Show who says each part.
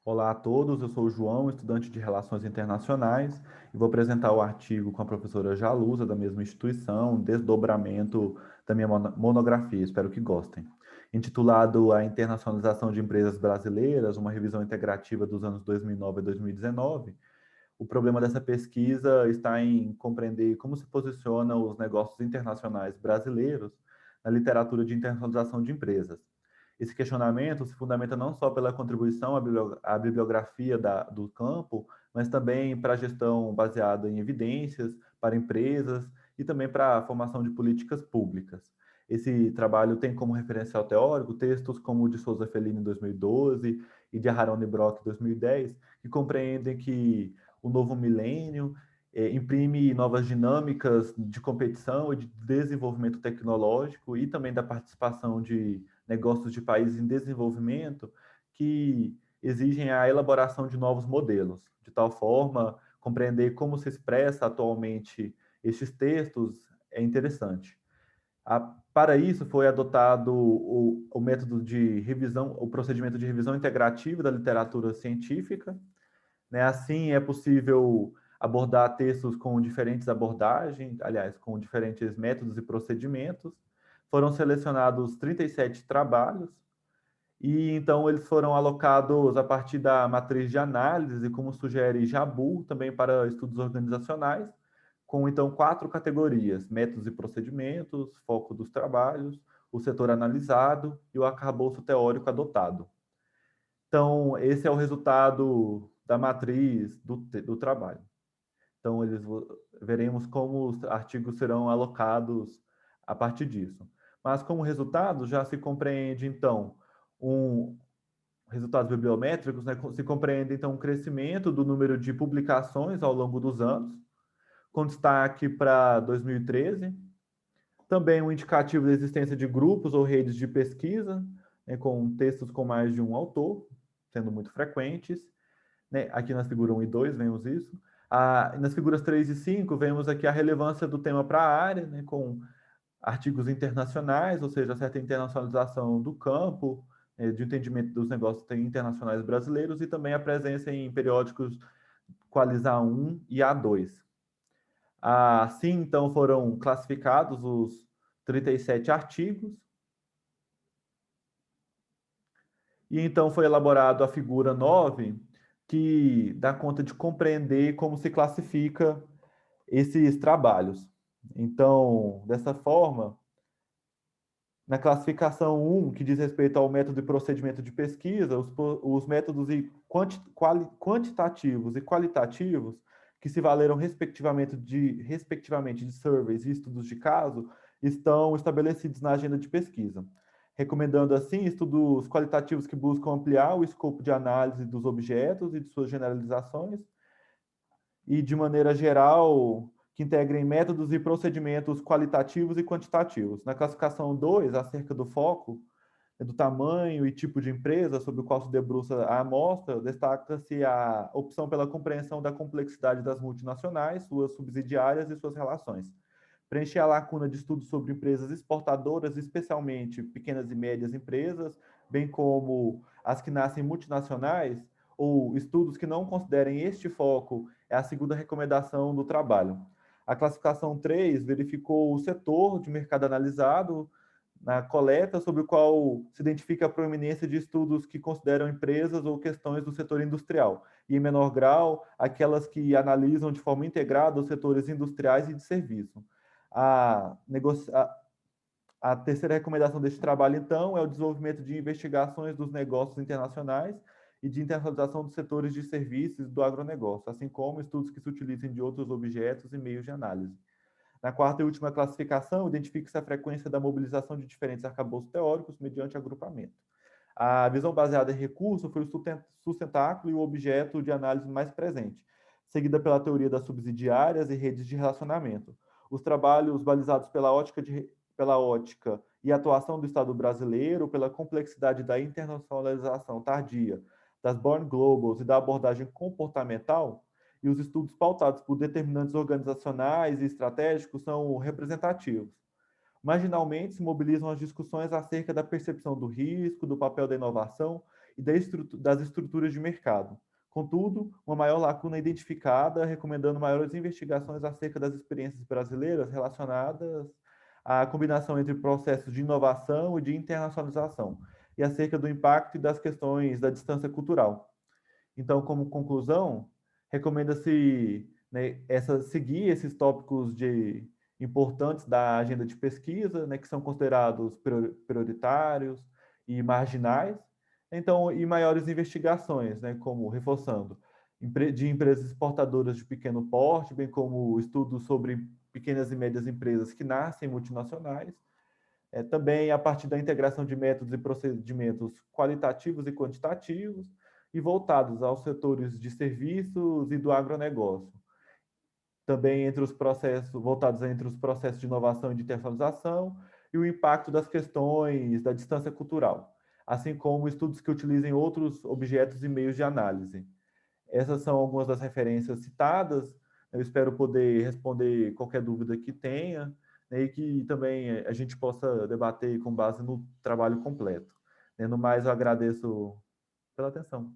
Speaker 1: Olá a todos, eu sou o João, estudante de Relações Internacionais, e vou apresentar o artigo com a professora Jalusa, da mesma instituição, Desdobramento da minha monografia, espero que gostem. Intitulado A Internacionalização de Empresas Brasileiras, uma revisão integrativa dos anos 2009 a 2019, o problema dessa pesquisa está em compreender como se posicionam os negócios internacionais brasileiros na literatura de internacionalização de empresas. Esse questionamento se fundamenta não só pela contribuição à bibliografia do campo, mas também para a gestão baseada em evidências para empresas e também para a formação de políticas públicas. Esse trabalho tem como referencial teórico textos como o de Souza Fellini, em 2012, e de Aharon Brock, em 2010, que compreendem que o novo milênio imprime novas dinâmicas de competição e de desenvolvimento tecnológico e também da participação de negócios de países em desenvolvimento que exigem a elaboração de novos modelos, de tal forma compreender como se expressa atualmente estes textos é interessante. Para isso foi adotado o método de revisão, o procedimento de revisão integrativa da literatura científica, né? Assim, é possível abordar textos com diferentes abordagens, aliás, com diferentes métodos e procedimentos. Foram selecionados 37 trabalhos e então eles foram alocados a partir da matriz de análise, como sugere Jabu, também para estudos organizacionais, com então 4 categorias: métodos e procedimentos, foco dos trabalhos, o setor analisado e o arcabouço teórico adotado. Então, esse é o resultado da matriz do trabalho. Então, veremos como os artigos serão alocados a partir disso. Mas, como resultado, já se compreende, então, um, resultados bibliométricos, né, se compreende, então, um crescimento do número de publicações ao longo dos anos, com destaque para 2013. Também um indicativo da existência de grupos ou redes de pesquisa, né, com textos com mais de um autor, sendo muito frequentes, né? Aqui nas figuras 1 e 2 vemos isso. Nas figuras 3 e 5 vemos aqui a relevância do tema para a área, né? Com artigos internacionais, ou seja, certa internacionalização do campo, de entendimento dos negócios internacionais brasileiros, e também a presença em periódicos Qualis A1 e A2. Assim, então, foram classificados os 37 artigos, e então foi elaborado a figura 9, que dá conta de compreender como se classifica esses trabalhos. Então, dessa forma, na classificação 1, que diz respeito ao método e procedimento de pesquisa, os métodos quantitativos e qualitativos, que se valeram respectivamente de surveys e estudos de caso, estão estabelecidos na agenda de pesquisa, recomendando, assim, estudos qualitativos que buscam ampliar o escopo de análise dos objetos e de suas generalizações, e, de maneira geral, que integrem métodos e procedimentos qualitativos e quantitativos. Na classificação 2, acerca do foco, do tamanho e tipo de empresa sobre o qual se debruça a amostra, destaca-se a opção pela compreensão da complexidade das multinacionais, suas subsidiárias e suas relações. Preencher a lacuna de estudos sobre empresas exportadoras, especialmente pequenas e médias empresas, bem como as que nascem multinacionais, ou estudos que não considerem este foco, é a segunda recomendação do trabalho. A classificação 3 verificou o setor de mercado analisado na coleta, sobre o qual se identifica a proeminência de estudos que consideram empresas ou questões do setor industrial, e, em menor grau, aquelas que analisam de forma integrada os setores industriais e de serviço. A, a terceira recomendação deste trabalho, então, é o desenvolvimento de investigações dos negócios internacionais e de internacionalização dos setores de serviços do agronegócio, assim como estudos que se utilizem de outros objetos e meios de análise. Na quarta e última classificação, identifica-se a frequência da mobilização de diferentes arcabouços teóricos mediante agrupamento. A visão baseada em recurso foi o sustentáculo e o objeto de análise mais presente, seguida pela teoria das subsidiárias e redes de relacionamento. Os trabalhos balizados pela ótica e atuação do Estado brasileiro, pela complexidade da internacionalização tardia, das Born Globals e da abordagem comportamental, e os estudos pautados por determinantes organizacionais e estratégicos são representativos. Marginalmente, se mobilizam as discussões acerca da percepção do risco, do papel da inovação e das estruturas de mercado. Contudo, uma maior lacuna identificada, recomendando maiores investigações acerca das experiências brasileiras relacionadas à combinação entre processos de inovação e de internacionalização, e acerca do impacto e das questões da distância cultural. Então, como conclusão, recomenda-se, né, seguir esses tópicos importantes da agenda de pesquisa, né, que são considerados prioritários e marginais. Então, e maiores investigações, né, como reforçando de empresas exportadoras de pequeno porte, bem como estudos sobre pequenas e médias empresas que nascem multinacionais, também a partir da integração de métodos e procedimentos qualitativos e quantitativos e voltados aos setores de serviços e do agronegócio. Também entre os processos, voltados entre os processos de inovação e de internacionalização e o impacto das questões da distância cultural, assim como estudos que utilizem outros objetos e meios de análise. Essas são algumas das referências citadas. Eu espero poder responder qualquer dúvida que tenha, né, e que também a gente possa debater com base no trabalho completo. No mais, eu agradeço pela atenção.